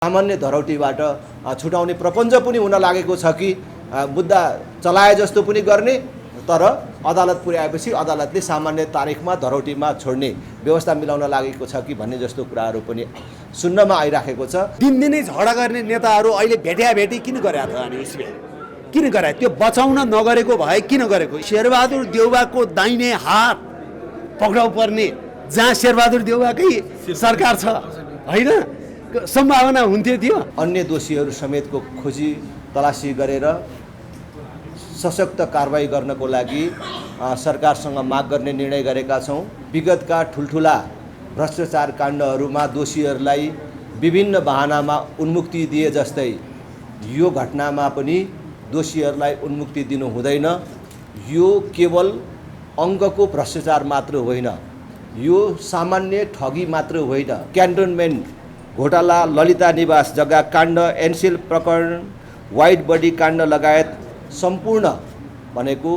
सामान्य धरौटीबाट छुटाउने प्रपञ्च पनि हुन लागेको छ कि मुद्दा चलाए जस्तो पनि गर्ने, तर अदालत पुर्याएपछि अदालतले सामान्य तारिखमा धरौटीमा छोड्ने व्यवस्था मिलाउन लागेको छ कि भन्ने जस्तो कुराहरू पनि सुन्नमा आइराखेको छ। दिनदिनै झगडा गर्ने नेताहरू अहिले भेट्याभेटी किन गरेका थियो अनि उसले किन गरे? त्यो बचाउन नगरेको भए किन गरेको? शेरबहादुर देउवाको दाहिने हात पक्राउ पर्ने जहाँ शेरबहादुर देउवाकै सरकार छ हैन, सम्भावना हुन्थ्यो थियो। अन्य दोषीहरू समेतको खोजी तलासी गरेर सशक्त कारबाही गर्नको लागि सरकारसँग माग गर्ने निर्णय गरेका छौँ। विगतका ठुल्ठुला भ्रष्टाचार काण्डहरूमा दोषीहरूलाई विभिन्न बहानामा उन्मुक्ति दिए जस्तै यो घटनामा पनि दोषीहरूलाई उन्मुक्ति दिनु हुँदैन। यो केवल अङ्कको भ्रष्टाचार मात्र होइन, यो सामान्य ठगी मात्र होइन। क्यान्टोनमेन्ट घोटाला, ललिता निवास जग्गा काण्ड, एनसिल प्रकरण, वाइड बडी काण्ड लगायत सम्पूर्ण भनेको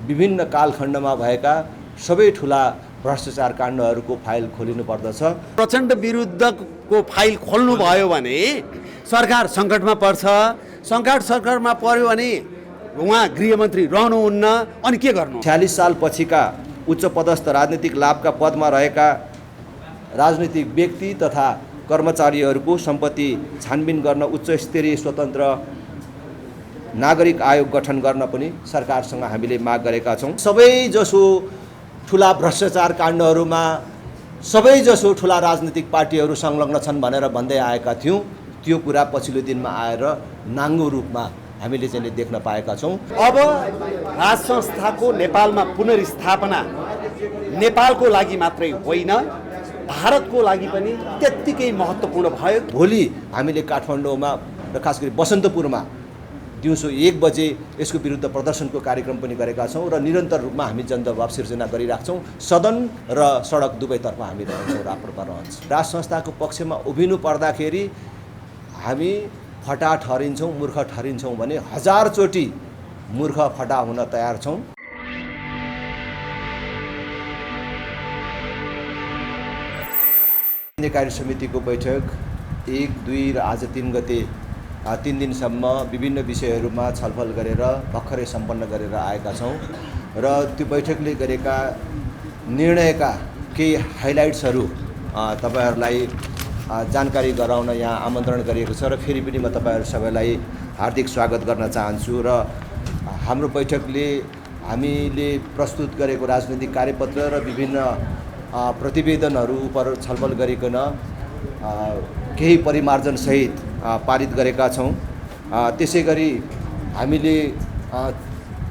विभिन्न कालखण्डमा भएका सबै ठुला भ्रष्टाचार काण्डहरूको फाइल खोलिनु पर्दछ। प्रचण्ड विरुद्धको फाइल खोल्नु भयो भने सरकार सङ्कटमा पर्छ। सरकारमा पर्यो भने उहाँ गृहमन्त्री रहनुहुन्न, अनि के गर्नु? 46 साल पछिका उच्च पदस्थ राजनीतिक लाभका पदमा रहेका राजनीतिक व्यक्ति तथा कर्मचारीहरूको सम्पत्ति छानबिन गर्न उच्च स्तरीय स्वतन्त्र नागरिक आयोग गठन गर्न पनि सरकारसँग हामीले माग गरेका छौँ। सबैजसो ठुला भ्रष्टाचार काण्डहरूमा सबैजसो ठुला राजनीतिक पार्टीहरू संलग्न छन् भनेर भन्दै आएका थियौँ। त्यो कुरा पछिल्लो दिनमा आएर नाङ्गो रूपमा हामीले चाहिँ देख्न पाएका छौँ। अब राज संस्थाको नेपालमा पुनर्स्थापना नेपालको लागि मात्रै होइन, भारतको लागि पनि त्यत्तिकै महत्त्वपूर्ण भयो। भोलि हामीले काठमाडौँमा र खास गरी बसन्तपुरमा दिउँसो 1 बजे यसको विरुद्ध प्रदर्शनको कार्यक्रम पनि गरेका छौँ र निरन्तर रूपमा हामी जनदबाव सिर्जना गरिराख्छौँ। सदन र सडक दुवैतर्फ हामी रहन्छौँ, राप्रपा रहन्छ। राज संस्थाको पक्षमा उभिनु पर्दाखेरि हामी फटा ठहरिन्छौँ, मूर्ख ठहरिन्छौँ भने 1000 चोटि मूर्ख फटा हुन तयार छौँ। कार्य समितिको बैठक 1, 2 र आज 3 गते 3 दिनसम्म विभिन्न विषयहरूमा छलफल गरेर भर्खरै सम्पन्न गरेर आएका छौँ र त्यो बैठकले गरेका निर्णयका केही हाइलाइट्सहरू तपाईँहरूलाई जानकारी गराउन यहाँ आमन्त्रण गरिएको छ र फेरि पनि म तपाईँहरू सबैलाई हार्दिक स्वागत गर्न चाहन्छु। र हाम्रो बैठकले हामीले प्रस्तुत गरेको राजनीतिक कार्यपत्र र विभिन्न प्रतिवेदनहरू उप छलफल गरिकन केही परिमार्जनसहित पारित गरेका छौँ। त्यसै गरी हामीले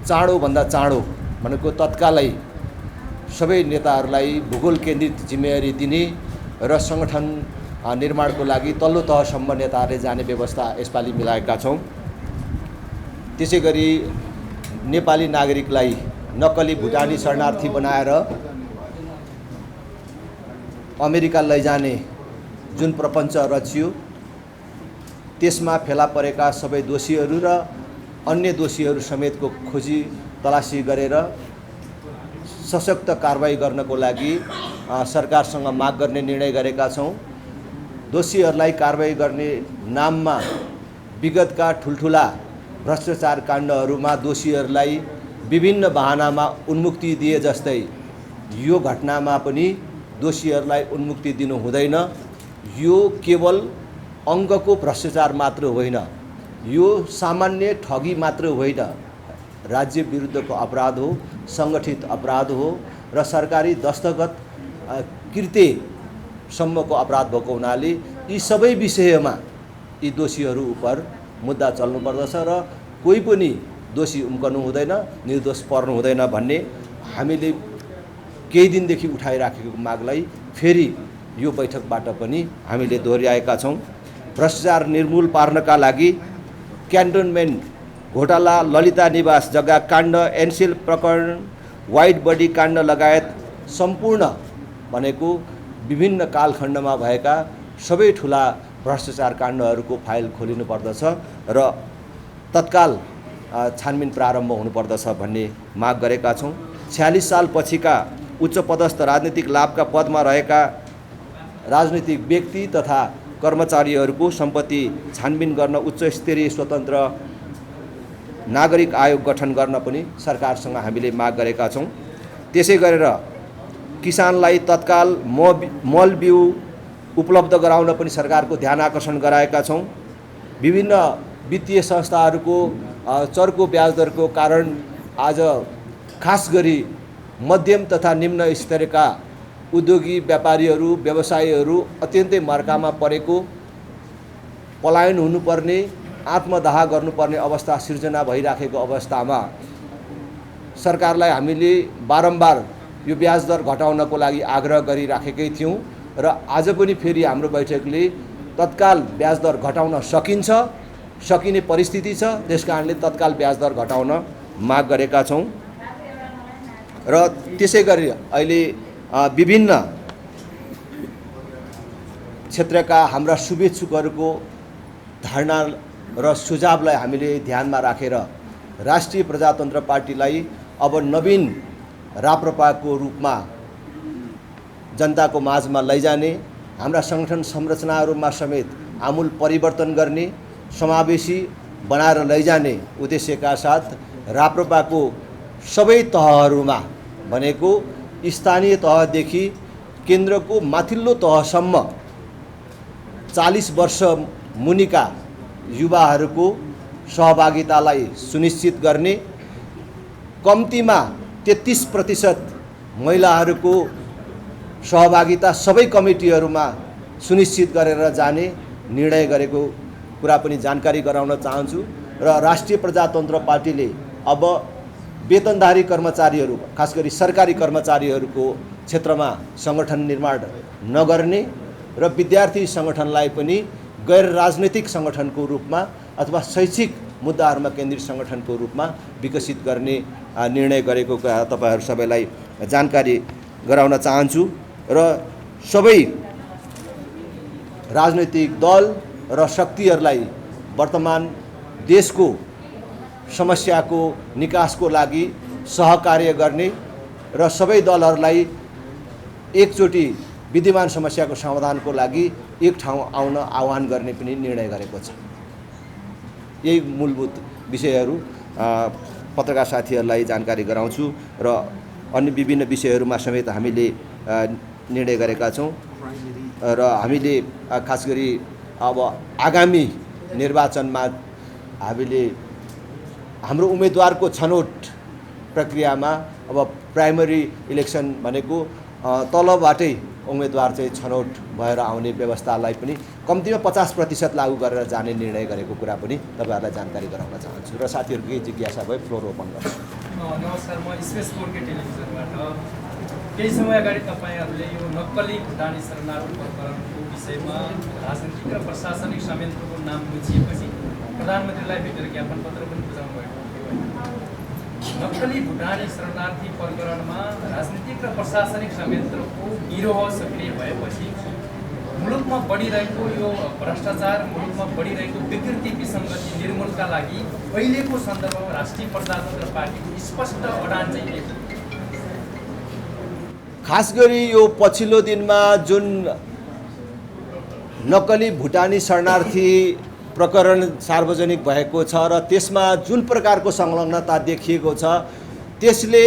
चाँडोभन्दा चाँडो भनेको तत्कालै सबै नेताहरूलाई भूगोल केन्द्रित जिम्मेवारी दिने र सङ्गठन निर्माणको लागि तल्लो तहसम्म नेताहरूले जाने व्यवस्था यसपालि मिलाएका छौँ। त्यसै गरी नेपाली नागरिकलाई नक्कली भुटानी शरणार्थी बनाएर अमेरिका लैजाने जुन प्रपञ्च रचियो त्यसमा फेला परेका सबै दोषीहरू र अन्य दोषीहरू समेतको खोजी तलासी गरेर सशक्त कारबाही गर्नको लागि सरकारसँग माग गर्ने निर्णय गरेका छौँ। दोषीहरूलाई कारबाही गर्ने नाममा विगतका ठुल्ठुला भ्रष्टाचार काण्डहरूमा दोषीहरूलाई विभिन्न बहानामा उन्मुक्ति दिए जस्तै यो घटनामा पनि दोषीहरूलाई उन्मुक्ति दिनु हुँदैन। यो केवल अङ्कको भ्रष्टाचार मात्र होइन, यो सामान्य ठगी मात्र होइन, राज्य विरुद्धको अपराध हो, सङ्गठित अपराध हो र सरकारी दस्तखत कृत्यसम्मको अपराध भएको हुनाले यी सबै विषयमा यी दोषीहरू उप मुद्दा चल्नुपर्दछ र कोही पनि दोषी उम्कनु हुँदैन, निर्दोष पर्नु हुँदैन भन्ने हामीले केही दिनदेखि उठाइराखेको मागलाई फेरि यो बैठकबाट पनि हामीले दोहोऱ्याएका छौँ। भ्रष्टाचार निर्मूल पार्नका लागि क्यान्टोनमेन्ट घोटाला, ललिता निवास जग्गा काण्ड, एनसिल प्रकरण, वाइड बडी काण्ड लगायत सम्पूर्ण भनेको विभिन्न कालखण्डमा भएका सबै ठुला भ्रष्टाचार काण्डहरूको फाइल खोलिनु पर्दछ र तत्काल छानबिन प्रारम्भ हुनुपर्दछ भन्ने माग गरेका छौँ। 46 साल पछिका उच्च पदस्थ राजनीतिक लाभका पदमा रहेका राजनीतिक व्यक्ति तथा कर्मचारीहरूको सम्पत्ति छानबिन गर्न उच्च स्तरीय स्वतन्त्र नागरिक आयोग गठन गर्न पनि सरकारसँग हामीले माग गरेका छौँ। त्यसै गरेर किसानलाई तत्काल मल बिउ उपलब्ध गराउन पनि सरकारको ध्यान आकर्षण गराएका छौँ। विभिन्न वित्तीय संस्थाहरूको चर्को ब्याज दरको कारण आज खास गरी मध्यम तथा निम्न स्तरका उद्योगी व्यापारीहरू व्यवसायीहरू अत्यन्तै मर्कामा परेको, पलायन हुनुपर्ने, आत्मदाह गर्नुपर्ने अवस्था सिर्जना भइराखेको अवस्थामा सरकारलाई हामीले बारम्बार यो ब्याज दर घटाउनको लागि आग्रह गरिराखेकै थियौँ र आज पनि फेरि हाम्रो बैठकले तत्काल ब्याज दर घटाउन सकिने परिस्थिति छ। त्यसकारणले तत्काल ब्याज दर घटाउन माग गरेका छौँ र त्यसै गरी अहिले विभिन्न क्षेत्रका हाम्रा शुभेच्छुकहरूको धारणा र सुझावलाई हामीले ध्यानमा राखेर राष्ट्रिय प्रजातन्त्र पार्टीलाई अब नवीन राप्रपाको रूपमा जनताको माझमा लैजाने, हाम्रा सङ्गठन संरचनाहरूमा समेत आमूल परिवर्तन गर्ने, समावेशी बनाएर लैजाने उद्देश्यका साथ राप्रपाको सबै तहहरूमा भनेको स्थानीय तहदेखि केन्द्रको माथिल्लो तहसम्म 40 वर्ष मुनिका युवाहरूको सहभागितालाई सुनिश्चित गर्ने, कम्तीमा 33% महिलाहरूको सहभागिता सबै कमिटीहरूमा सुनिश्चित गरेर जाने निर्णय गरेको कुरा पनि जानकारी गराउन चाहन्छु र राष्ट्रिय प्रजातन्त्र पार्टीले अब वेतनधारी कर्मचारीहरू खास गरी सरकारी कर्मचारीहरूको क्षेत्रमा सङ्गठन निर्माण नगर्ने र विद्यार्थी सङ्गठनलाई पनि गैर राजनैतिक सङ्गठनको रूपमा अथवा शैक्षिक मुद्दाहरूमा केन्द्रित सङ्गठनको रूपमा विकसित गर्ने निर्णय गरेको तपाईहरू सबैलाई जानकारी गराउन चाहन्छु र सबै राजनैतिक दल र शक्तिहरूलाई वर्तमान देशको समस्याको निकासको लागि सहकार्य गर्ने र सबै दलहरूलाई एकचोटि विद्यमान समस्याको समाधानको लागि एक ठाउँ आउन आह्वान गर्ने पनि निर्णय गरेको छ। यही मूलभूत विषयहरू पत्रकार साथीहरूलाई जानकारी गराउँछु र अन्य विभिन्न विषयहरूमा समेत हामीले निर्णय गरेका छौँ र हामीले खास गरी अब आगामी निर्वाचनमा हामीले हाम्रो उम्मेदवारको छनौट प्रक्रियामा अब प्राइमरी इलेक्सन भनेको तलबाटै उम्मेदवार चाहिँ छनौट भएर आउने व्यवस्थालाई पनि कम्तीमा 50% लागू गरेर जाने निर्णय गरेको कुरा पनि तपाईँहरूलाई जानकारी गराउन चाहन्छु र साथीहरूको केही जिज्ञासा भए फ्लोर ओपन गर्छु। नमस्कार, म स्पेस 4K टेलिभिजनबाट। केही समय अगाडि तपाईँहरूले यो नक्कली भुटानी शरणार्थी प्रकरणको विषयमा राजनीतिक र प्रशासनिक संयन्त्रको नाम बुझिएपछि प्रधानमन्त्रीलाई भेटेर ज्ञापन पत्र पनि बुझाउनु भएको थियो। नक्कली भुटानी शरणार्थी प्रकरणमा राजनीतिक र प्रशासनिक संयन्त्रको गिरोह सक्रिय भएपछि मुलुकमा बढिरहेको यो भ्रष्टाचार, मुलुकमा बढिरहेको विकृति विसङ्गति निर्मूलका लागि अहिलेको सन्दर्भमा राष्ट्रिय प्रजातन्त्र पार्टीको स्पष्ट अडान चाहिँ के हो? खास गरी यो पछिल्लो दिनमा जुन नक्कली भुटानी शरणार्थी प्रकरण सार्वजनिक भएको छ र त्यसमा जुन प्रकारको संलग्नता देखिएको छ त्यसले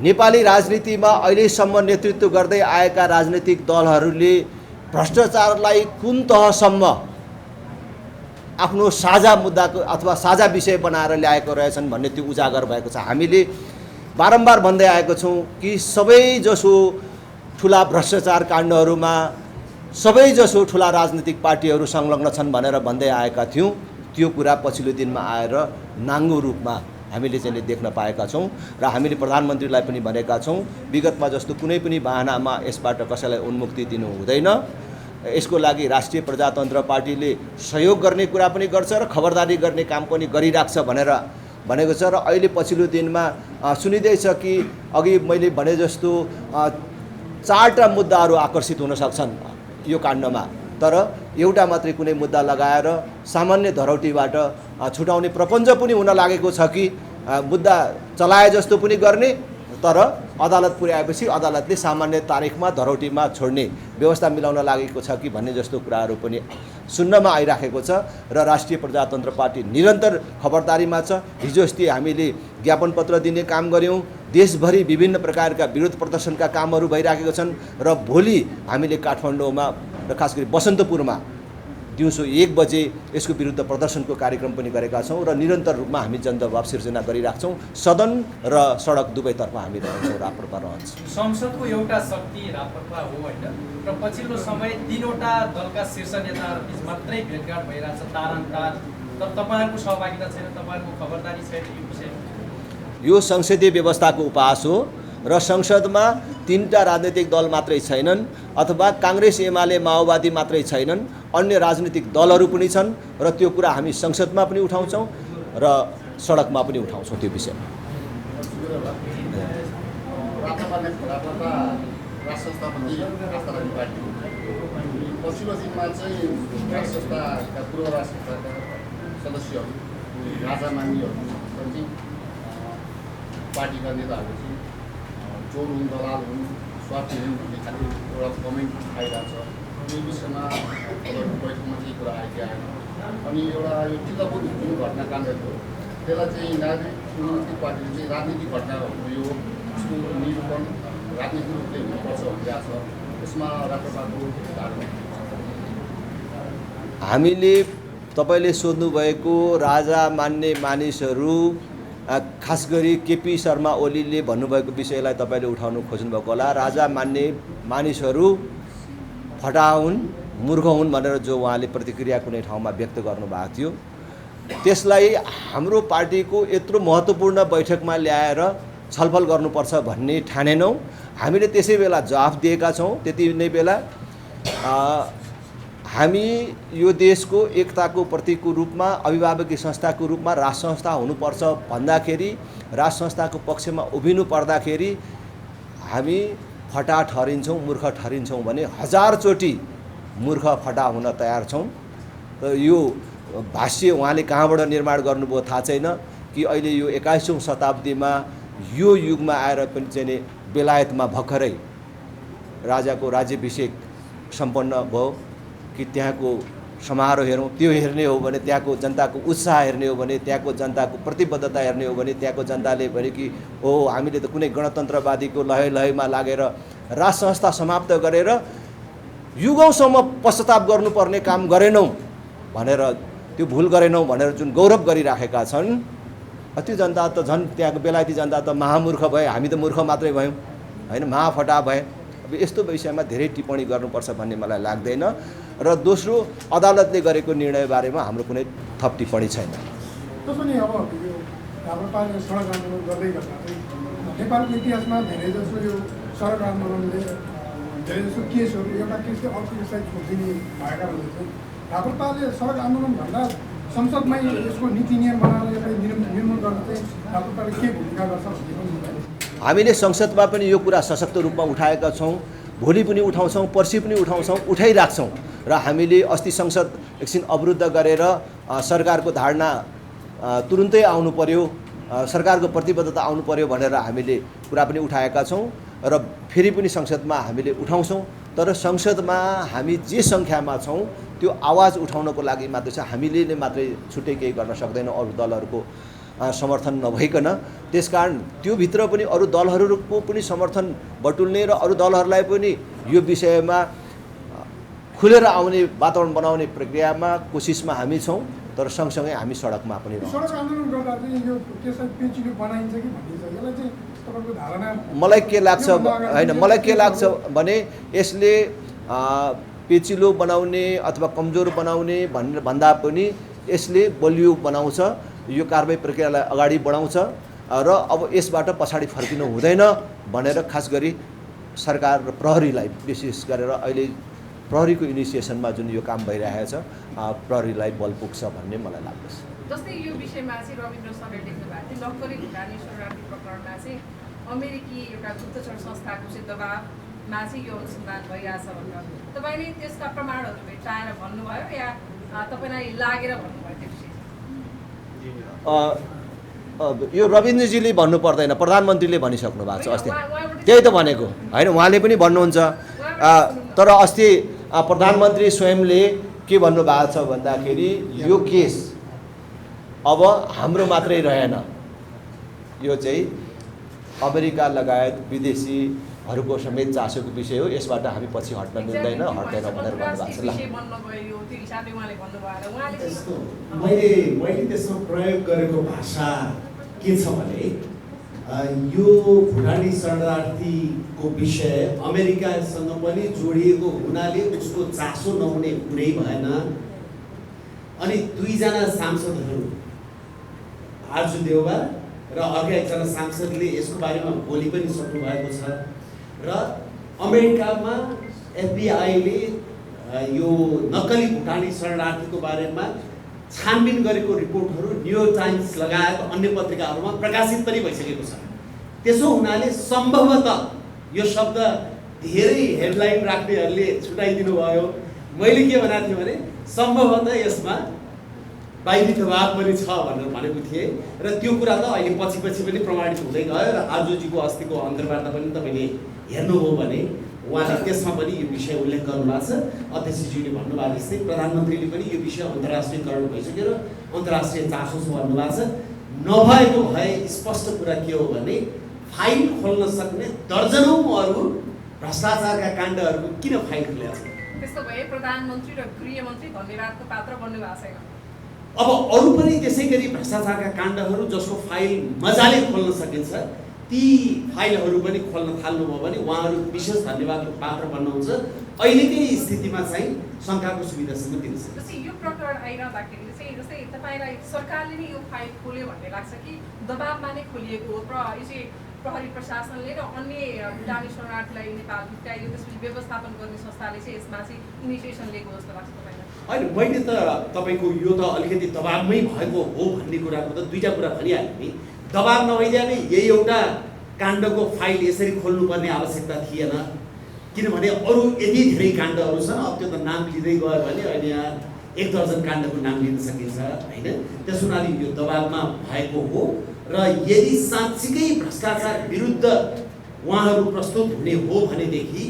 नेपाली राजनीतिमा अहिलेसम्म नेतृत्व गर्दै आएका राजनीतिक दलहरूले भ्रष्टाचारलाई कुन तहसम्म आफ्नो साझा मुद्दाको अथवा साझा विषय बनाएर ल्याएको रहेछन् भन्ने त्यो उजागर भएको छ। हामीले बारम्बार भन्दै आएको छौँ कि सबैजसो ठुला भ्रष्टाचार काण्डहरूमा सबैजसो ठुला राजनीतिक पार्टीहरू संलग्न छन् भनेर भन्दै आएका थियौँ। त्यो कुरा पछिल्लो दिनमा आएर नाङ्गो रूपमा हामीले चाहिँ देख्न पाएका छौँ र हामीले प्रधानमन्त्रीलाई पनि भनेका छौँ विगतमा जस्तो कुनै पनि बहानामा यसबाट कसैलाई उन्मुक्ति दिनु हुँदैन। यसको लागि राष्ट्रिय प्रजातन्त्र पार्टीले सहयोग गर्ने कुरा पनि गर्छ र खबरदारी गर्ने काम पनि गरिराख्छ भनेर भनेको छ। र अहिले पछिल्लो दिनमा सुनिँदैछ कि अघि मैले भने जस्तो 4टा मुद्दाहरू आकर्षित हुन सक्छन् यो काण्डमा, तर एउटा मात्रै कुनै मुद्दा लगाएर सामान्य धरौटीबाट छुटाउने प्रपञ्च पनि हुन लागेको छ कि मुद्दा चलाए जस्तो पनि गर्ने तर अदालत पुर्याएपछि अदालतले सामान्य तारिखमा धरौटीमा छोड्ने व्यवस्था मिलाउन लागेको छ कि भन्ने जस्तो कुराहरू पनि सुन्नमा आइराखेको छ र राष्ट्रिय प्रजातन्त्र पार्टी निरन्तर खबरदारीमा छ। हिजो अस्ति हामीले ज्ञापन पत्र दिने काम गऱ्यौँ। देशभरि विभिन्न प्रकारका विरोध प्रदर्शनका कामहरू भइराखेका छन् र भोलि हामीले काठमाडौँमा र खास गरी बसन्तपुरमा दिउँसो 1 बजे यसको विरुद्ध प्रदर्शनको कार्यक्रम पनि गरेका छौँ र निरन्तर रूपमा हामी जनदबाव सिर्जना गरिराख्छौँ। सदन र सडक दुवैतर्फ हामी रहन्छौँ, राप्रपा रहन्छ। संसदको एउटा शक्ति राप्रपा हो होइन, र पछिल्लो समय 3वटा दलका शीर्ष नेताहरू बिच मात्रै भेटघाट भइरहेछ तार। तर तपाईँहरूको सहभागिता छैन, तपाईँहरूको खबरदारी छैन यो विषयमा। यो संसदीय व्यवस्थाको उपहास हो र संसदमा 3टा राजनीतिक दल मात्रै छैनन् अथवा काङ्ग्रेस एमाले माओवादी मात्रै छैनन्, अन्य राजनीतिक दलहरू पनि छन् र त्यो कुरा हामी संसदमा पनि उठाउँछौँ र सडकमा पनि उठाउँछौँ त्यो विषय। पछिल्लो दिनमा चाहिँ राष्ट्र संस्थाका पूर्व राष्ट्र संस्थाका सदस्यहरू राजा मान्यहरू पार्टीका नेताहरू चाहिँ चोर हुन्, दलाल हुन्, स्वार्थी हुन् भन्ने खालि एउटा कमेन्ट आइरहेको छ। यो विषयमा बैठकमा केही कुरा आइदिए आएन। अनि एउटा यो चित्तपुर जुन घटनाकाण्ड थियो त्यसलाई चाहिँ नागरिक उन्नति पार्टीले चाहिँ राजनीतिक घटना हो यो, उसको निरूपण राजनीतिक रूपले हुनुपर्छ भनिरहेको छ। यसमा राष्ट्रपाको धारणा हामीले तपाईँले सोध्नुभएको राजा मान्ने मानिसहरू खास गरी केपी शर्मा ओलीले भन्नुभएको विषयलाई तपाईँले उठाउनु खोज्नुभएको होला। राजा मान्ने मानिसहरू फटा हुन्, मूर्ख हुन् भनेर जो उहाँले प्रतिक्रिया कुनै ठाउँमा व्यक्त गर्नुभएको थियो, त्यसलाई हाम्रो पार्टीको यत्रो महत्त्वपूर्ण बैठकमा ल्याएर छलफल गर्नुपर्छ भन्ने ठानेनौँ। हामीले त्यसै बेला जवाफ दिएका छौँ। त्यति नै बेला हामी यो देशको एकताको प्रतीकको रूपमा अभिभावकीय संस्थाको रूपमा राष्ट्र संस्था हुनुपर्छ भन्दाखेरि, राष्ट्र संस्थाको पक्षमा उभिनु पर्दाखेरि हामी फटा ठहरिन्छौँ, मूर्ख ठहरिन्छौँ भने 1000चोटि मूर्ख फटा हुन तयार छौँ। र यो भाष्य उहाँले कहाँबाट निर्माण गर्नुभयो थाहा छैन कि अहिले यो 21औँ शताब्दीमा यो युगमा आएर पनि चाहिँ बेलायतमा भर्खरै राजाको राज्याभिषेक सम्पन्न भयो कि त्यहाँको समारोह हेरौँ, त्यो हेर्ने हो भने, त्यहाँको जनताको उत्साह हेर्ने हो भने, त्यहाँको जनताको प्रतिबद्धता हेर्ने हो भने त्यहाँको जनताले भने कि ओ हामीले त कुनै गणतन्त्रवादीको लहैमा लागेर राष्ट्र संस्था समाप्त गरेर युगौँसम्म पश्चाताप गर्नुपर्ने काम गरेनौँ भनेर, त्यो भुल गरेनौँ भनेर जुन गौरव गरिराखेका छन्, त्यो जनता त झन् त्यहाँको बेलायती जनता त महामूर्ख भए, हामी त मूर्ख मात्रै भयौँ होइन, महाफटा भए। अब यस्तो विषयमा धेरै टिप्पणी गर्नुपर्छ भन्ने मलाई लाग्दैन। र दोस्रो, अदालतले गरेको निर्णय बारेमा हाम्रो कुनै थप टिप्पणी छैन। पनि अब यो राप्रपाले सडक आन्दोलन गर्दै गर्दा चाहिँ नेपालको इतिहासमा धेरै जसो यो सडक आन्दोलनले धेरै जसो केसहरू एउटा केस चाहिँ अर्को केसलाई छोडिदिने भएका हुँदा चाहिँ राप्रपाले सडक आन्दोलन भन्दा संसदमै यसको नीति नियम बनाएर यसलाई निर्मूल गर्न चाहिँ राप्रपाले के भूमिका गर्छ भन्ने पनि हामीले संसदमा पनि यो कुरा सशक्त रूपमा उठाएका छौँ, भोलि पनि उठाउँछौँ, पर्सि पनि उठाउँछौँ, उठाइराख्छौँ। र हामीले अस्ति संसद एकछिन अवरुद्ध गरेर सरकारको धारणा तुरुन्तै आउनु पर्यो, सरकारको प्रतिबद्धता आउनु पर्यो भनेर हामीले कुरा पनि उठाएका छौँ र फेरि पनि संसदमा हामीले उठाउँछौँ। तर संसदमा हामी जे सङ्ख्यामा छौँ त्यो आवाज उठाउनको लागि मात्रै छ, हामीले नै मात्रै छुट्टै केही गर्न सक्दैनौँ अरू दलहरूको समर्थन नभइकन। त्यसकारण त्योभित्र पनि अरू दलहरूको पनि समर्थन बटुल्ने र अरू दलहरूलाई पनि यो विषयमा खुलेर आउने वातावरण बनाउने प्रक्रियामा कोसिसमा हामी छौँ। तर सँगसँगै हामी सडकमा पनि रहन्छौँ। सडक आन्दोलन गर्दा चाहिँ यो केसलाई पेचिलो बनाइन्छ कि भनिन्छ, यसलाई चाहिँ तपाईँको धारणा मलाई के लाग्छ होइन, मलाई के लाग्छ भने यसले पेचिलो बनाउने अथवा कमजोर बनाउने भनेर भन्दा पनि यसले बलियो बनाउँछ, यो कारबाही प्रक्रियालाई अगाडि बढाउँछ र अब यसबाट पछाडि फर्किनु हुँदैन भनेर खास गरी सरकार र प्रहरीलाई विशेष गरेर अहिले प्रहरीको इनिसिएसनमा जुन यो काम भइरहेको छ प्रहरीलाई बल पुग्छ भन्ने मलाई लाग्दछ। जस्तै यो विषयमा चाहिँ रविन्द्र सरले लेख्नु भएको थियो लक्करी घुटानी शरणार्थी प्रकरणमा चाहिँ अमेरिकी एउटा गुप्तचर संस्थाको चाहिँ दबावमा चाहिँ यो अनुसन्धान भइरहेछ भनेर तपाईँले त्यसका प्रमाणहरू भेट्टाएर भन्नुभयो या तपाईँलाई लागेर भन्नुभयो त्यो विषय? यो रविन्द्रजीले भन्नु पर्दैन, प्रधानमन्त्रीले भनिसक्नु भएको छ अस्ति। त्यही त भनेको होइन, उहाँले पनि भन्नुहुन्छ। तर अस्ति प्रधानमन्त्री स्वयंले के भन्नुभएको छ भन्दाखेरि यो केस अब हाम्रो मात्रै रहेन, यो चाहिँ अमेरिका लगायत विदेशीहरूको समेत चासोको विषय हो, यसबाट हामी पछि हट्न मिल्दैन, हट्दैन भनेर भन्नुभएको छ। ल मैले त्यसमा प्रयोग गरेको भाषा के छ भने यो भुटानी शरणार्थीको विषय अमेरिकासँग पनि जोडिएको हुनाले उसको चासो नहुने कुरै भएन। अनि दुईजना सांसदहरू आर्जु देउवा र अर्को एकजना सांसदले यसको बारेमा बोली पनि सक्नु भएको छ। र अमेरिकामा एफबिआईले यो नक्कली भुटानी शरणार्थीको बारेमा छानबिन गरेको रिपोर्टहरू न्युयोर्क टाइम्स लगायत अन्य पत्रिकाहरूमा प्रकाशित पनि भइसकेको छ। त्यसो हुनाले सम्भवतः यो शब्द धेरै हेडलाइन राख्नेहरूले छुटाइदिनु भयो। मैले के भनेको थिएँ भने सम्भवतः यसमा बाहिरी दबाव पनि छ भनेर भनेको थिएँ र त्यो कुरा त अहिले पछि पनि प्रमाणित हुँदै गयो। र आर्जुजीको अस्तिको अन्तर्वार्ता पनि तपाईँले हेर्नुभयो भने उहाँले त्यसमा पनि यो विषय उल्लेख गर्नुभएको छ। अध्यक्षज्यूले भन्नुभएको जस्तै प्रधानमन्त्रीले पनि यो विषय अन्तर्राष्ट्रियकरण भइसक्यो र अन्तर्राष्ट्रिय चासो छ भन्नुभएको छ। नभएको भए स्पष्ट कुरा के हो भने फाइल खोल्न सक्ने दर्जनौं अरू भ्रष्टाचारका काण्डहरूको किन फाइल खुलेको छ? त्यस्तो भए प्रधानमन्त्री र गृहमन्त्री धन्यवादको पात्र बन्नु भएको छैन। अब अरू पनि त्यसै गरी भ्रष्टाचारका काण्डहरू जसको फाइल मजाले खोल्न सकिन्छ ती फाइलहरू पनि खोल्न थाल्नुभयो भने उहाँहरू विशेष धन्यवादको पात्र बन्नुहुन्छ। अहिलेकै स्थितिमा चाहिँ शङ्काको सुविधासम्म दिन सक्छ। जस्तै यो प्रकरण आइरहँदाखेरि चाहिँ जस्तै तपाईँलाई सरकारले नै यो फाइल खोल्यो भन्ने लाग्छ कि दबाबमा नै खोलिएको हो? यो चाहिँ प्रहरी प्रशासनले र अन्य भुटानी शरणार्थीलाई नेपाल भित्राइयो त्यसपछि व्यवस्थापन गर्ने संस्थाले चाहिँ यसमा चाहिँ इनिसिएसन लिएको जस्तो लाग्छ तपाईँलाई? होइन, मैले त तपाईँको यो त अलिकति दबाबमै भएको हो भन्ने कुराको त दुईवटा कुरा भनिहालेँ नि। दबाब नभइदिए नै यही एउटा काण्डको फाइल यसरी खोल्नुपर्ने आवश्यकता थिएन, किनभने अरू यति धेरै काण्डहरू छन्। अब त्यो त नाम लिँदै गयो भने अहिले यहाँ 1 दर्जन काण्डको नाम लिन सकिन्छ होइन। त्यस हुनाले यो दबाबमा भएको हो र यदि साँच्चीकै भ्रष्टाचार विरुद्ध उहाँहरू प्रस्तुत हुने हो भनेदेखि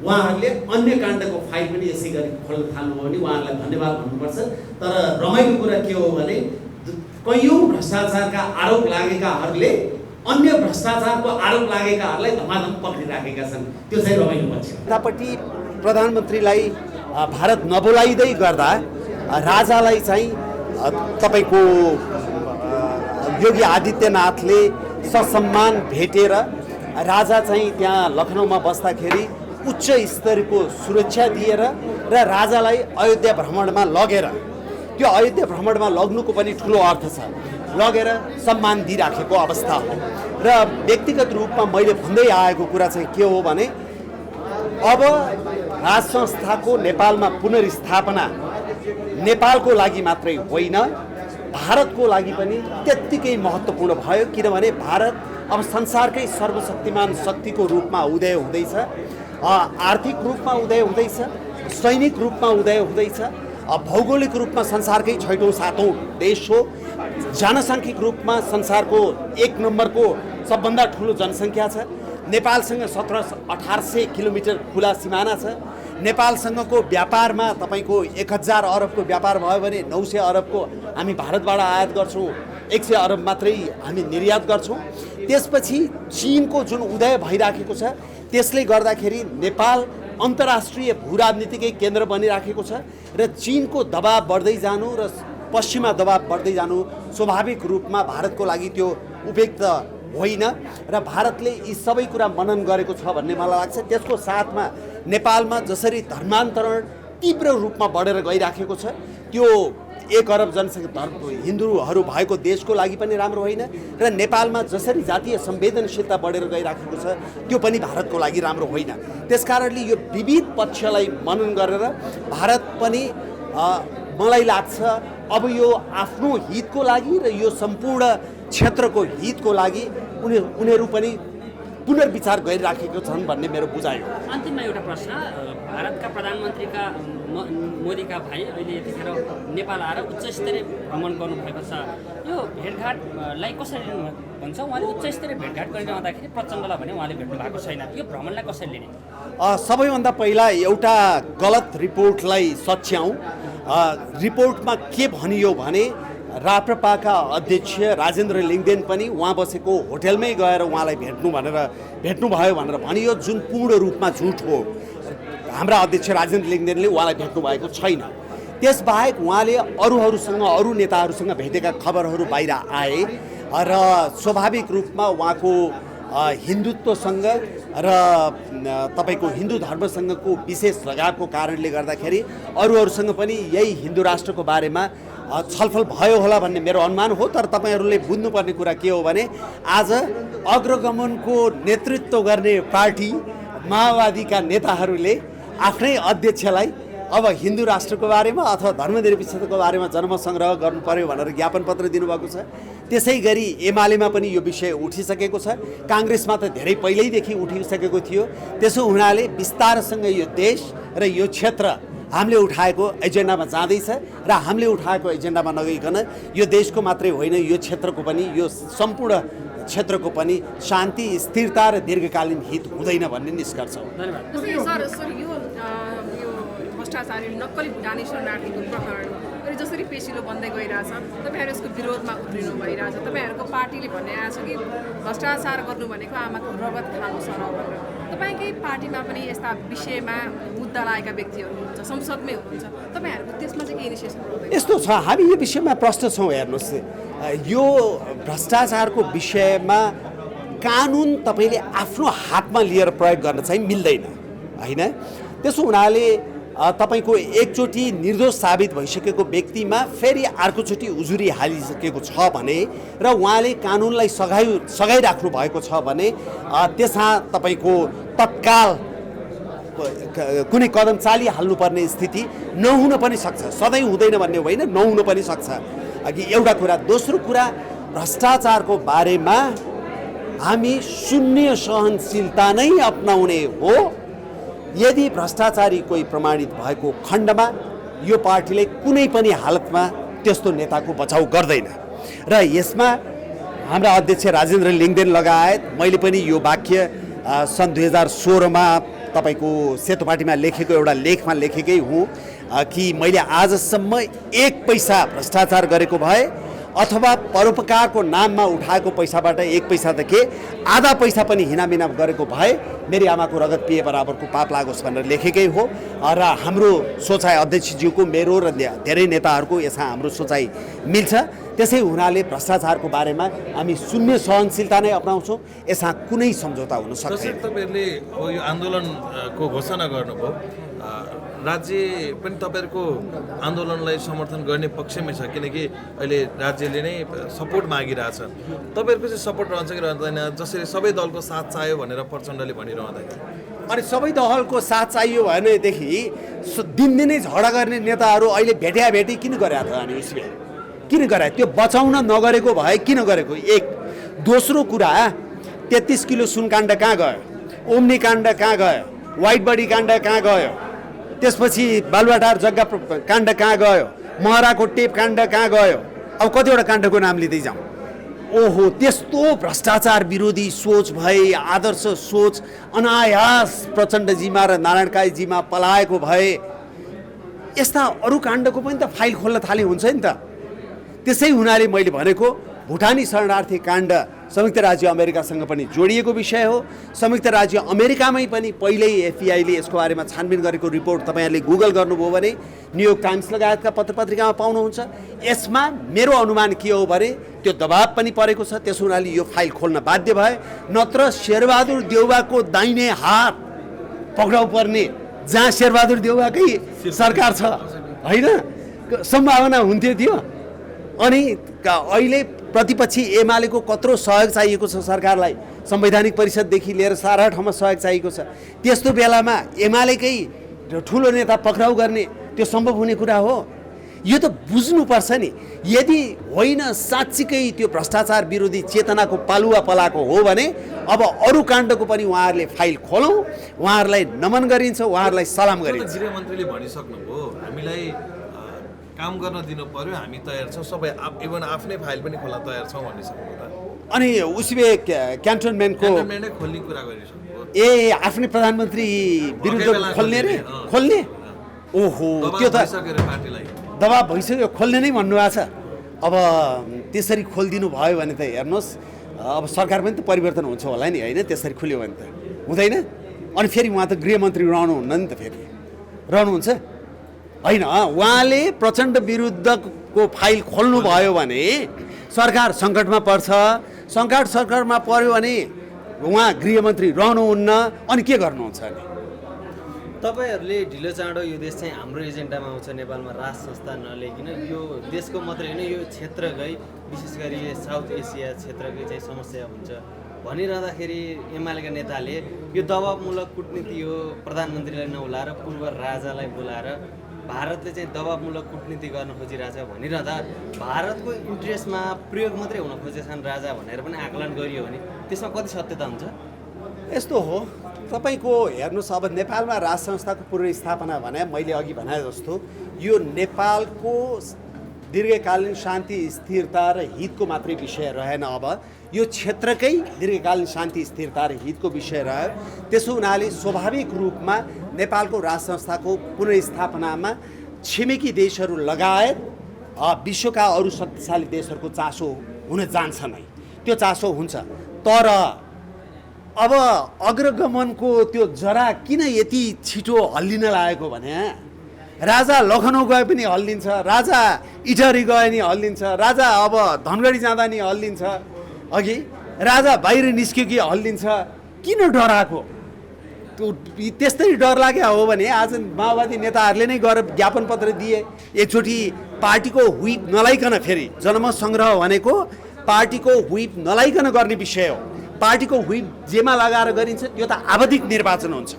उहाँहरूले अन्य काण्डको फाइल पनि यसै गरी खोल्न थाल्नुभयो भने उहाँहरूलाई धन्यवाद भन्नुपर्छ। तर रमाइलो कुरा के हो भने कैयौँ भ्रष्टाचारका आरोप लागेकाहरूले अन्य भ्रष्टाचारको आरोप लागेकाहरूलाई धमाधम पक्रिराखेका छन्। त्यो चाहिँ रमाइलो पक्ष। यतापट्टि प्रधानमन्त्रीलाई भारत नबोलाइँदै गर्दा राजालाई चाहिँ तपाईँको योगी आदित्यनाथले ससम्मान भेटेर राजा चाहिँ त्यहाँ लखनऊमा बस्दाखेरि उच्च स्तरको सुरक्षा दिएर र राजालाई अयोध्या भ्रमणमा लगेर, त्यो अयोध्या भ्रमणमा लग्नुको पनि ठुलो अर्थ छ, लगेर सम्मान दिइराखेको अवस्था हो। र व्यक्तिगत रूपमा मैले भन्दै आएको कुरा चाहिँ के हो भने अब राज संस्थाको नेपालमा पुनर्स्थापना नेपालको लागि मात्रै होइन भारतको लागि पनि त्यत्तिकै महत्त्वपूर्ण भयो। किनभने भारत अब संसारकै सर्वशक्तिमान शक्तिको रूपमा उदय हुँदैछ, आर्थिक रूपमा उदय हुँदैछ, सैनिक रूपमा उदय हुँदैछ, भौगोलिक रूपमा संसारकै 6औं 7औं देश हो, जनसाङ्ख्यिक रूपमा संसारको 1 नम्बरको सबभन्दा ठुलो जनसङ्ख्या छ। नेपालसँग 1700-1800 किलोमिटर खुला सिमाना छ। नेपालसँगको व्यापारमा तपाईँको 1000 अरबको व्यापार भयो भने 900 अरबको हामी भारतबाट आयात गर्छौँ, 100 अरब मात्रै हामी निर्यात गर्छौँ। त्यसपछि चीनको जुन उदय भइराखेको छ त्यसले गर्दाखेरि नेपाल अन्तर्राष्ट्रिय भूराजनीतिकै केन्द्र बनिराखेको छ र चीनको दबाब बढ्दै जानु र पश्चिमा दबाब बढ्दै जानु स्वाभाविक रूपमा भारतको लागि त्यो उपयुक्त होइन र भारतले यी सबै कुरा मनन गरेको छ भन्ने मलाई लाग्छ। त्यसको साथमा नेपालमा जसरी धर्मान्तरण तीव्र रूपमा बढेर गइराखेको छ त्यो 1 अरब जनसङ्ख्या हिन्दूहरू भएको देशको लागि पनि राम्रो होइन र नेपालमा जसरी जातीय संवेदनशीलता बढेर गइराखेको छ त्यो पनि भारतको लागि राम्रो होइन। त्यसकारणले यो विविध पक्षलाई मनन गरेर भारत पनि मलाई लाग्छ अब यो आफ्नो हितको लागि र यो सम्पूर्ण क्षेत्रको हितको लागि उनीहरू पनि पुनर्विचार गरिराखेको छन् भन्ने मेरो बुझाइ हो। अन्तिममा एउटा प्रश्न, भारतका प्रधानमन्त्रीका मोदीका भाइ अहिले यतिखेर नेपाल आएर उच्च स्तरीय भ्रमण गर्नुभएको छ। यो भेटघाटलाई कसरी लिनु भन्छ? उहाँले उच्च स्तरीय भेटघाट गरिरहँदाखेरि प्रचण्डलाई भने उहाँले भेट्नु भएको छैन। यो भ्रमणलाई कसरी लिने? सबैभन्दा पहिला एउटा गलत रिपोर्टलाई सच्याउँ। रिपोर्टमा के भनियो भने राप्रपाका अध्यक्ष राजेन्द्र लिङ्गदेन पनि उहाँ बसेको होटेलमै गएर उहाँलाई भेट्नुभयो भनेर भनियो, जुन पूर्ण रूपमा झुट हो। हाम्रा अध्यक्ष राजेन्द्र लिङ्गदेनले उहाँलाई भेट्नु भएको छैन। त्यसबाहेक उहाँले अरू नेताहरूसँग भेटेका खबरहरू बाहिर आए र स्वाभाविक रूपमा उहाँको हिन्दुत्वसँग र तपाईँको हिन्दू धर्मसँगको विशेष लगावको कारणले गर्दाखेरि अरूसँग पनि यही हिन्दू राष्ट्रको बारेमा छलफल भयो होला भन्ने मेरो अनुमान हो। तर तपाईँहरूले बुझ्नुपर्ने कुरा के हो भने आज अग्रगमनको नेतृत्व गर्ने पार्टी माओवादीका नेताहरूले आफ्नै अध्यक्षलाई अब हिन्दू राष्ट्रको बारेमा अथवा धर्मनिरपेक्षताको बारेमा जनमत सङ्ग्रह गर्नु पर्यो भनेर ज्ञापन पत्र दिनुभएको छ। त्यसै गरी एमालेमा पनि यो विषय उठिसकेको छ। काङ्ग्रेसमा त धेरै पहिल्यैदेखि उठिसकेको थियो। त्यसो हुनाले बिस्तारसँग यो देश र यो क्षेत्र हामीले उठाएको एजेन्डामा जाँदैछ र हामीले उठाएको एजेन्डामा नगइकन यो देशको मात्रै होइन, यो क्षेत्रको पनि, यो सम्पूर्ण क्षेत्रको पनि शान्ति, स्थिरता र दीर्घकालीन हित हुँदैन भन्ने निष्कर्ष हो। सर यो भ्रष्टाचार नक्कली भुटानी शरणार्थीको प्रकरण जसरी पेसिलो बन्दै गइरहेछ, तपाईँहरू यसको विरोधमा उफ्रिनु भइरहेछ। तपाईँहरूको पार्टीले भन्ने आएको छ कि भ्रष्टाचार गर्नु भनेको आमाको रगत खानु सर भनेर। तपाईँकै पार्टीमा पनि यस्ता विषयमा मुद्दा लागेका व्यक्तिहरू हुनुहुन्छ, संसदमै हुनुहुन्छ। तपाईँहरूको त्यसमा चाहिँ के इनिसिएसन गर्दैन? यस्तो छ, हामी यो विषयमा प्रश्न छौँ। हेर्नुहोस्, यो भ्रष्टाचारको विषयमा कानुन तपाईँले आफ्नो हातमा लिएर प्रयोग गर्न चाहिँ मिल्दैन, होइन? त्यसो हुनाले तपाईँको एकचोटि निर्दोष साबित भइसकेको व्यक्तिमा फेरि अर्कोचोटि उजुरी हालिसकेको छ भने र उहाँले कानुनलाई सघाइराख्नु भएको छ भने त्यसमा तपाईँको तत्काल कुनै कदम चालिहाल्नुपर्ने स्थिति नहुन पनि सक्छ। सधैँ हुँदैन भन्ने होइन, नहुन पनि सक्छ। अघि एउटा कुरा। दोस्रो कुरा, भ्रष्टाचारको बारेमा हामी शून्य सहनशीलता नै अपनाउने हो। यदि भ्रष्टाचारी कोही प्रमाणित भएको खण्डमा यो पार्टीले कुनै पनि हालतमा त्यस्तो नेताको बचाउ गर्दैन। र यसमा हाम्रा अध्यक्ष राजेन्द्र लिङ्गदेन लगायत मैले पनि यो वाक्य सन् 2016मा तपाईँको सेतोपाटीमा लेखेको एउटा लेखमा लेखेकै हुँ कि मैले आजसम्म 1 पैसा भ्रष्टाचार गरेको भए अथवा परोपकारको नाममा उठाएको पैसाबाट 1 पैसा त के आधा पैसा पनि हिनामिना गरेको भए मेरी आमाको रगत पिए बराबरको पाप लागोस् भनेर लेखेकै हो। र हाम्रो सोचाइ अध्यक्षज्यूको, मेरो र धेरै नेताहरूको यसमा हाम्रो सोचाइ मिल्छ। त्यसै हुनाले भ्रष्टाचारको बारेमा हामी शून्य सहनशीलता नै अपनाउँछौँ। यसमा कुनै सम्झौता हुन सक्दैन। तपाईँहरूले यो आन्दोलनको घोषणा गर्नुभयो, राज्य पनि तपाईँहरूको आन्दोलनलाई समर्थन गर्ने पक्षमै छ, किनकि अहिले राज्यले नै सपोर्ट मागिरहेछ। तपाईँहरूको चाहिँ सपोर्ट रहन्छ कि रहँदैन? जसरी सबै दलको साथ चाहियो भनेर प्रचण्डले भनिरहँदाखेरि अनि सबै दलको साथ चाहियो भनेदेखि दिनदिनै झगडा गर्ने नेताहरू अहिले भेटी किन गरेका थियो? अनि उसले किन गरायो? त्यो बचाउन नगरेको भए किन गरेको? एक। दोस्रो कुरा, 33 किलो सुनकाण्ड कहाँ गयो? ओम्नी काण्ड कहाँ गयो? व्हाइट बडी काण्ड कहाँ गयो? त्यसपछि बालुवाटार जग्गा काण्ड कहाँ गयो? महराको टेप काण्ड कहाँ गयो? अब कतिवटा काण्डको नाम लिँदै जाउँ। ओहो, त्यस्तो भ्रष्टाचार विरोधी सोच भए, आदर्श सोच अनायास प्रचण्डजीमा र नारायण काईजीमा पलाएको भए यस्ता अरू काण्डको पनि त फाइल खोल्न थाले हुन्छ नि त। त्यसै हुनाले मैले भनेको भुटानी शरणार्थी काण्ड संयुक्त राज्य अमेरिकासँग पनि जोडिएको विषय हो। संयुक्त राज्य अमेरिकामै पनि पहिल्यै एफबिआईले यसको बारेमा छानबिन गरेको रिपोर्ट तपाईँहरूले गुगल गर्नुभयो भने न्युयोर्क टाइम्स लगायतका पत्रपत्रिकामा पाउनुहुन्छ। यसमा मेरो अनुमान के हो भने त्यो दबाब पनि परेको छ। त्यसो हुनाले यो फाइल खोल्न बाध्य भए, नत्र शेरबहादुर देउवाको दाहिने हात पक्राउ पर्ने, जहाँ शेरबहादुर देउवाकै सरकार छ, होइन? सम्भावना हुन्थ्यो त्यो। अनि अहिले प्रतिपक्षी एमालेको कत्रो सहयोग चाहिएको छ सरकारलाई, संवैधानिक परिषददेखि लिएर सारा ठाउँमा सहयोग चाहिएको छ। त्यस्तो बेलामा एमालेकै ठुलो नेता पक्राउ गर्ने त्यो सम्भव हुने कुरा हो? यो त बुझ्नुपर्छ नि। यदि होइन साँच्चीकै त्यो भ्रष्टाचार विरोधी चेतनाको पालुवा पलाएको हो भने अब अरू काण्डको पनि उहाँहरूले फाइल खोलौँ, उहाँहरूलाई नमन गरिन्छ, उहाँहरूलाई सलाम गरिन्छ। गृहमन्त्रीले भनिसक्नुभयो हामीलाई काम गर्न दिनु पर्यो, हामी तयार छौँ, सबै इभन आफ्नै फाइल पनि खोल्न तयार छौँ भनिसक्नुभयो त। अनि उसले क्यान्टोनमेन्टको क्यान्टनमेन्टै खोल्ने कुरा गरिसक्नुभयो। आफ्नै प्रधानमन्त्री विरुद्ध खोल्ने रे खोल्ने ओहो त्यो त पार्टीलाई दबाब भइसक्यो, खोल्ने नै भन्नुभएको छ। अब त्यसरी खोलिदिनु भयो भने त हेर्नुहोस् अब सरकार पनि त परिवर्तन हुन्छ होला नि, होइन? त्यसरी खुल्यो भने त हुँदैन। अनि फेरि उहाँ त गृहमन्त्री रहनुहुन्न नि त, फेरि रहनुहुन्छ होइन? उहाँले प्रचण्ड विरुद्धको फाइल खोल्नुभयो भने सरकार सङ्कटमा पर्छ। सरकारमा पर्यो भने उहाँ गृहमन्त्री रहनुहुन्न, अनि के गर्नुहुन्छ अनि? तपाईँहरूले ढिलो चाँडो यो देश चाहिँ हाम्रो एजेन्डामा आउँछ, नेपालमा राज संस्था नल्याइकन यो देशको मात्रै होइन यो क्षेत्रकै विशेष गरी साउथ एसिया क्षेत्रकै चाहिँ समस्या हुन्छ भनिरहँदाखेरि एमालेका नेताले यो दबावमूलक कूटनीति हो, प्रधानमन्त्रीलाई नबोलाएर पूर्व राजालाई बोलाएर भारतले चाहिँ दबावमूलक कूटनीति गर्न खोजिरहेछ भनिरहँदा भारतको इन्ट्रेस्टमा प्रयोग मात्रै हुन खोजेछन् राजा भनेर पनि आकलन गरियो भने त्यसमा कति सत्यता हुन्छ? यस्तो हो तपाईँको हेर्नुहोस्, अब नेपालमा राज संस्थाको पुनर्स्थापना भने मैले अघि भने जस्तो यो नेपालको दीर्घकालीन शान्ति स्थिरता र हितको मात्रै विषय रहेन। अब यो क्षेत्रकै दीर्घकालीन शान्ति स्थिरता र हितको विषय रह्यो। त्यसो हुनाले स्वाभाविक रूपमा नेपालको राज संस्थाको पुनर्स्थापनामा छिमेकी देशहरू लगायत विश्वका अरू शक्तिशाली देशहरूको चासो हुन जान्छ नै, त्यो चासो हुन्छ। तर अब अग्रगमनको त्यो जरा किन यति छिटो हल्लिन लागेको भने राजा लखनऊ गए पनि हल्लिन्छ, राजा इटहरी गए नि हल्लिन्छ, राजा अब धनगढी जाँदा नि हल्लिन्छ, अघि राजा बाहिर निस्क्यो कि हल्लिन्छ। किन डराएको? त्यो त्यस्तै डर लाग्यो हो भने आज माओवादी नेताहरूले नै गएर ज्ञापन पत्र दिए। एकचोटि पार्टीको व्हिप नलाइकन, फेरि जनमत सङ्ग्रह भनेको पार्टीको व्हिप नलाइकन गर्ने विषय हो। पार्टीको व्हिप जेमा लगाएर गरिन्छ त्यो त आवधिक निर्वाचन हुन्छ।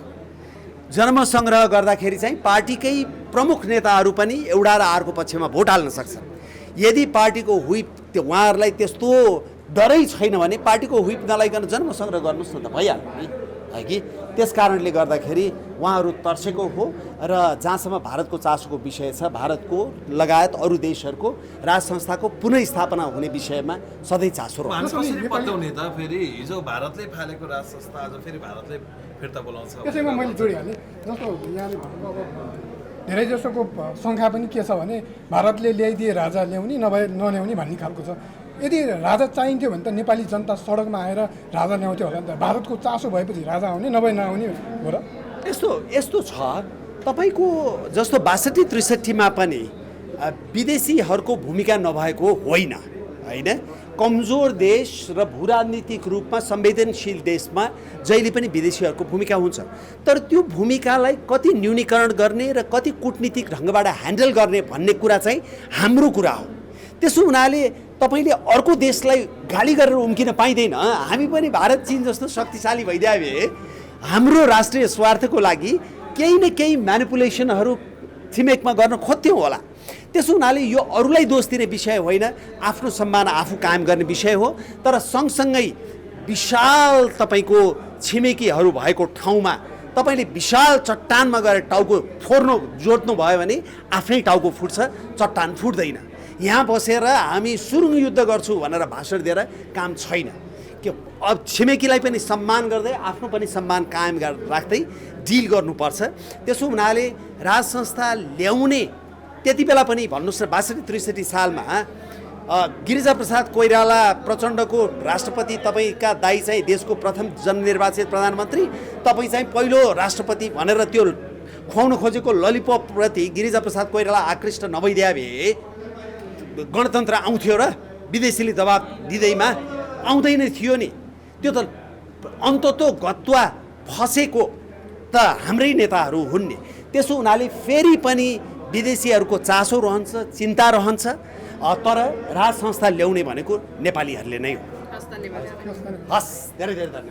जनमत सङ्ग्रह गर्दाखेरि चाहिँ पार्टीकै प्रमुख नेताहरू पनि एउटा र अर्को पक्षमा भोट हाल्न सक्छन्। यदि पार्टीको व्हिप त्यो उहाँहरूलाई त्यस्तो डरै छैन भने पार्टीको व्हिप नलाइकन जनमत सङ्ग्रह गर्नुहोस् न त, भइहाल्यो नि, है कि? त्यस कारणले गर्दाखेरि उहाँहरू तर्सेको हो। र जहाँसम्म भारतको चासोको विषय छ, भारतको लगायत अरू देशहरूको राज संस्थाको पुनर्स्थापना हुने विषयमा सधैँ चासो रहन्छ। कसरी पत्याउने त? फेरि हिजो भारतले फालेको राज संस्था आज फेरि भारतले फिर्ता बोलाउँछ। त्यसैमा मैले जोडिहालेँ। जस्तो यहाँले भन्नुभयो अब धेरै जसोको सङ्ख्या पनि के छ भने भारतले ल्याइदिए राजा ल्याउने, नभए नल्याउने भन्ने खालको छ। यदि राजा चाहिन्थ्यो भने त नेपाली जनता सडकमा आएर राजा ल्याउँथ्यो होला नि त। भारतको चासो भएपछि राजा आउने, नभए नआउने हो र? यस्तो छ तपाईँको जस्तो 62-63मा पनि विदेशीहरूको भूमिका नभएको होइन, होइन? कमजोर देश र भूराजनीतिक रूपमा संवेदनशील देशमा जहिले पनि विदेशीहरूको भूमिका हुन्छ। तर त्यो भूमिकालाई कति न्यूनीकरण गर्ने र कति कूटनीतिक ढङ्गबाट ह्यान्डल गर्ने भन्ने कुरा चाहिँ हाम्रो कुरा हो। त्यसो हुनाले तपाईँले अर्को देशलाई गाली गरेर उम्किन पाइँदैन। हामी पनि भारत चीन जस्तो शक्तिशाली भइदिए भए हाम्रो राष्ट्रिय स्वार्थको लागि केही न केही म्यानिपुलेसनहरू छिमेकमा गर्न खोज्थ्यौँ होला। त्यसो हुनाले यो अरूलाई दोष दिने विषय होइन, आफ्नो सम्मान आफू कायम गर्ने विषय हो। तर सँगसँगै विशाल तपाईँको छिमेकीहरू भएको ठाउँमा तपाईँले विशाल चट्टानमा गएर टाउको जोड्नु भयो भने आफ्नै टाउको फुट्छ, चट्टान फुट्दैन। यहाँ बसेर हामी सुरुङ युद्ध गर्छु भनेर भाषण दिएर काम छैन। के अब छिमेकीलाई पनि सम्मान गर्दै आफ्नो पनि सम्मान कायम राख्दै डिल गर्नुपर्छ। त्यसो हुनाले राज संस्था ल्याउने त्यति बेला पनि भन्नुहोस् न 62-63 सालमा गिरिजाप्रसाद कोइराला प्रचण्डको राष्ट्रपति, तपाईँका दाइ चाहिँ देशको प्रथम जननिर्वाचित प्रधानमन्त्री, तपाईँ चाहिँ पहिलो राष्ट्रपति भनेर त्यो खुवाउन खोजेको ललिपपप्रति गिरिजाप्रसाद कोइराला आकृष्ट नभइदिए भए गणतन्त्र आउँथ्यो र? विदेशीले दबाब दिँदैमा आउँदैन थियो नि। त्यो त अन्ततो गत्वा फसेको त हाम्रै नेताहरू हुन् नि। त्यसो हुनाले फेरि पनि विदेशीहरूको चासो रहन्छ, चिन्ता रहन्छ। तर राज संस्था ल्याउने भनेको नेपालीहरूले नै हो। हस्, धेरै धेरै धन्यवाद।